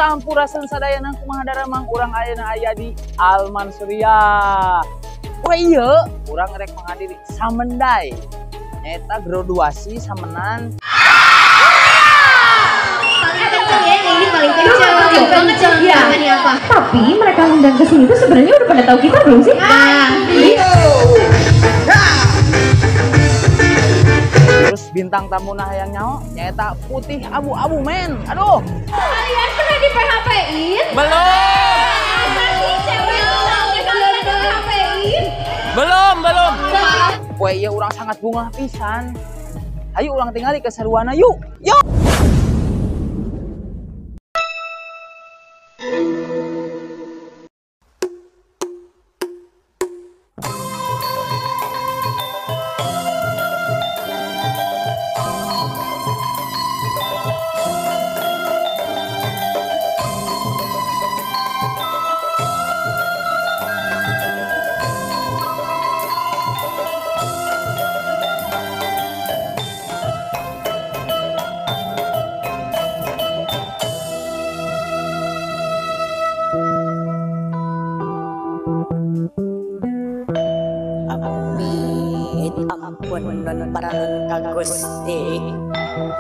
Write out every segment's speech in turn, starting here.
sampurasun sadayana kumaha daramang urang ayeuna aya di Al-Mansuriyah. Iya, urang rek menghadiri samendai. Eta graduasi samenan. Paling kenceng ya, ini paling kenceng ya. Apa? Tapi mereka undang ke sini tuh sebenarnya udah pada tahu kita belum sih? Terus bintang tamu nah yang nyaho nyaeta putih abu-abu men. Aduh. Kalian pernah di PHP-in? Belum. Masih cewek kalian di PHP-in? Belum. Poe ieu urang sangat bunga pisan. Ayo urang tingali ke saruana yuk. Yuk. Ampun non paranon ka Gusti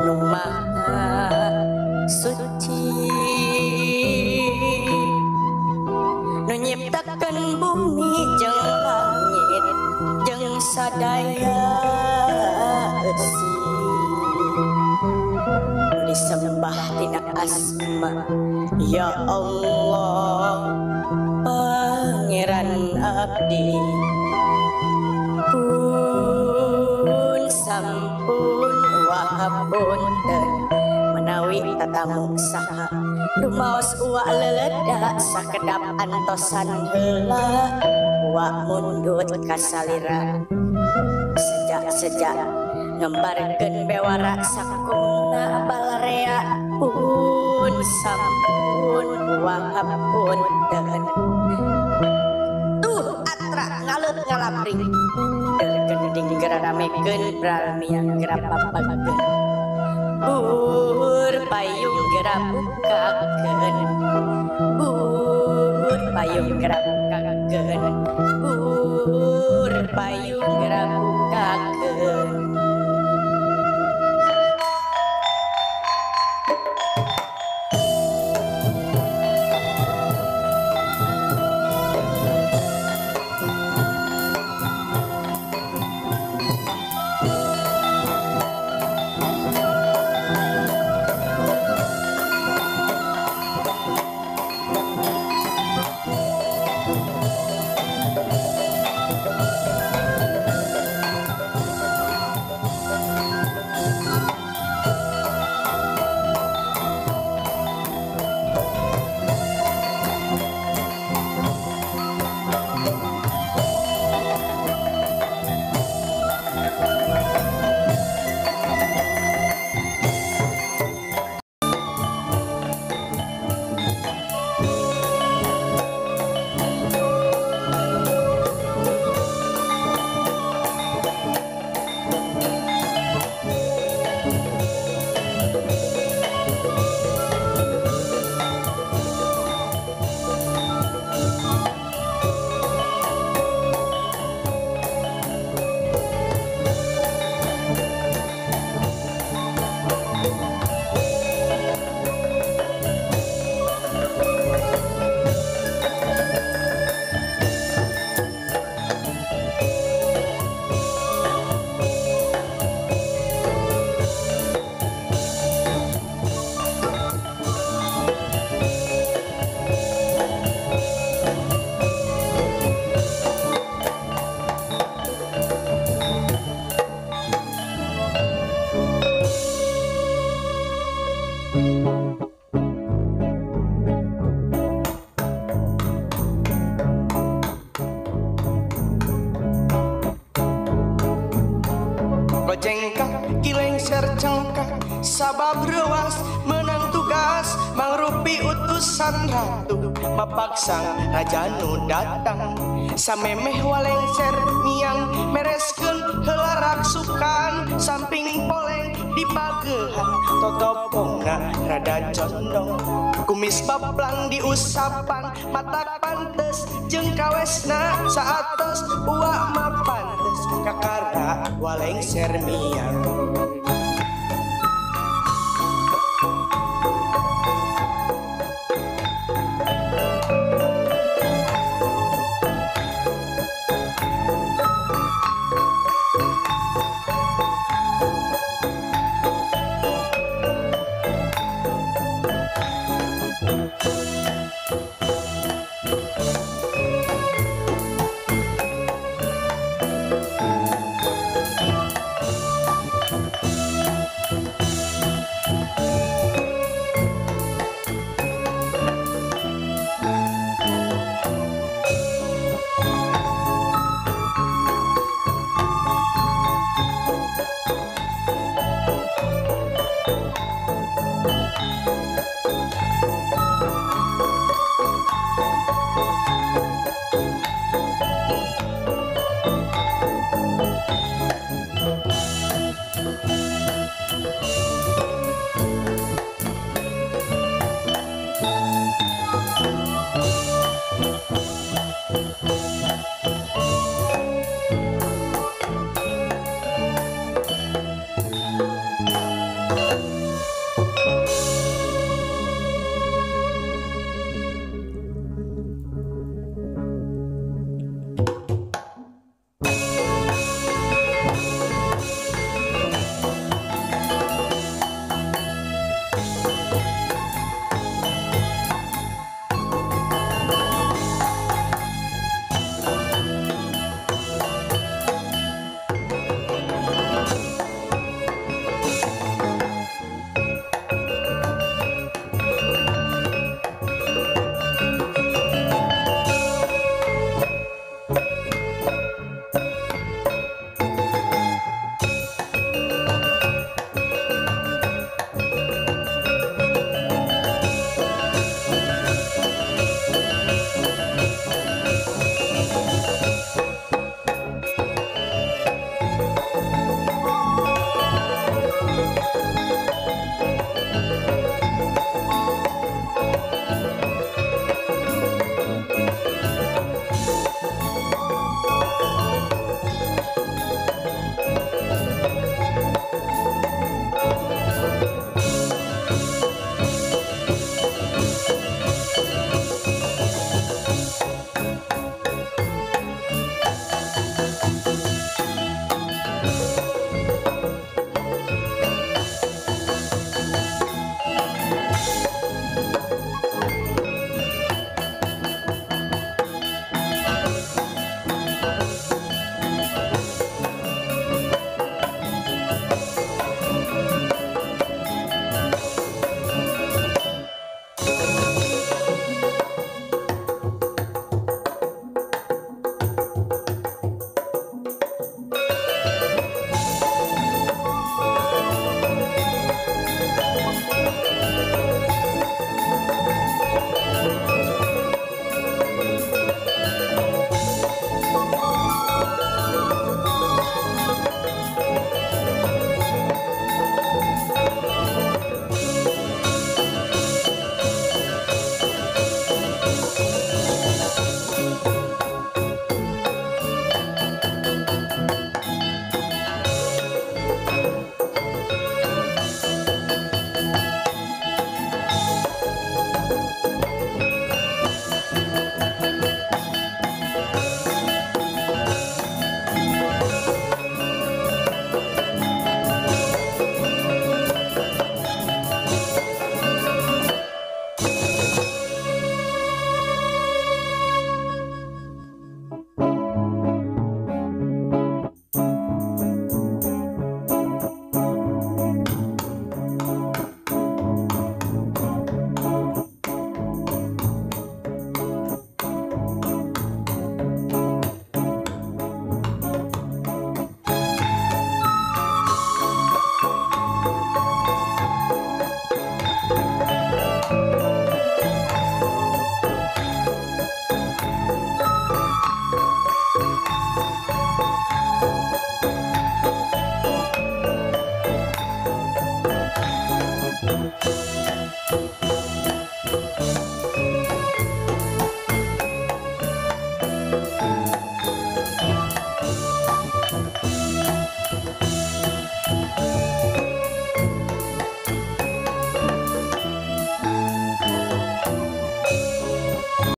nu Maha Suci nu nyiptakeun bumi jeung langit jeung sadaya esi disembah tina asma ya Allah Pangeran abdi sampun wahapunten menawi tatamu saha rumaos uwa leleda sakedap antosan heula uwa mundut kasalira sejak ngembarkeun bewara sakumna balarea pun sampun wahapunten atra ngalut ngalapring gending geradamekeun bralmiang gerapapageun bur payung gerabukakeun bur payung gerabukakeun bur payung gerabukakeun. Jengkak kilengser cengkak sabab rewas menang tugas mangrupi utusan ratu mapaksang raja nu datang samemeh walengser miang mereskeun heula raksukan samping poleng di pagehan totopongna rada condong kumis bablang diusapan mata pantes jeung kawesna saatos uak mah pantes kakara waleng sermiang.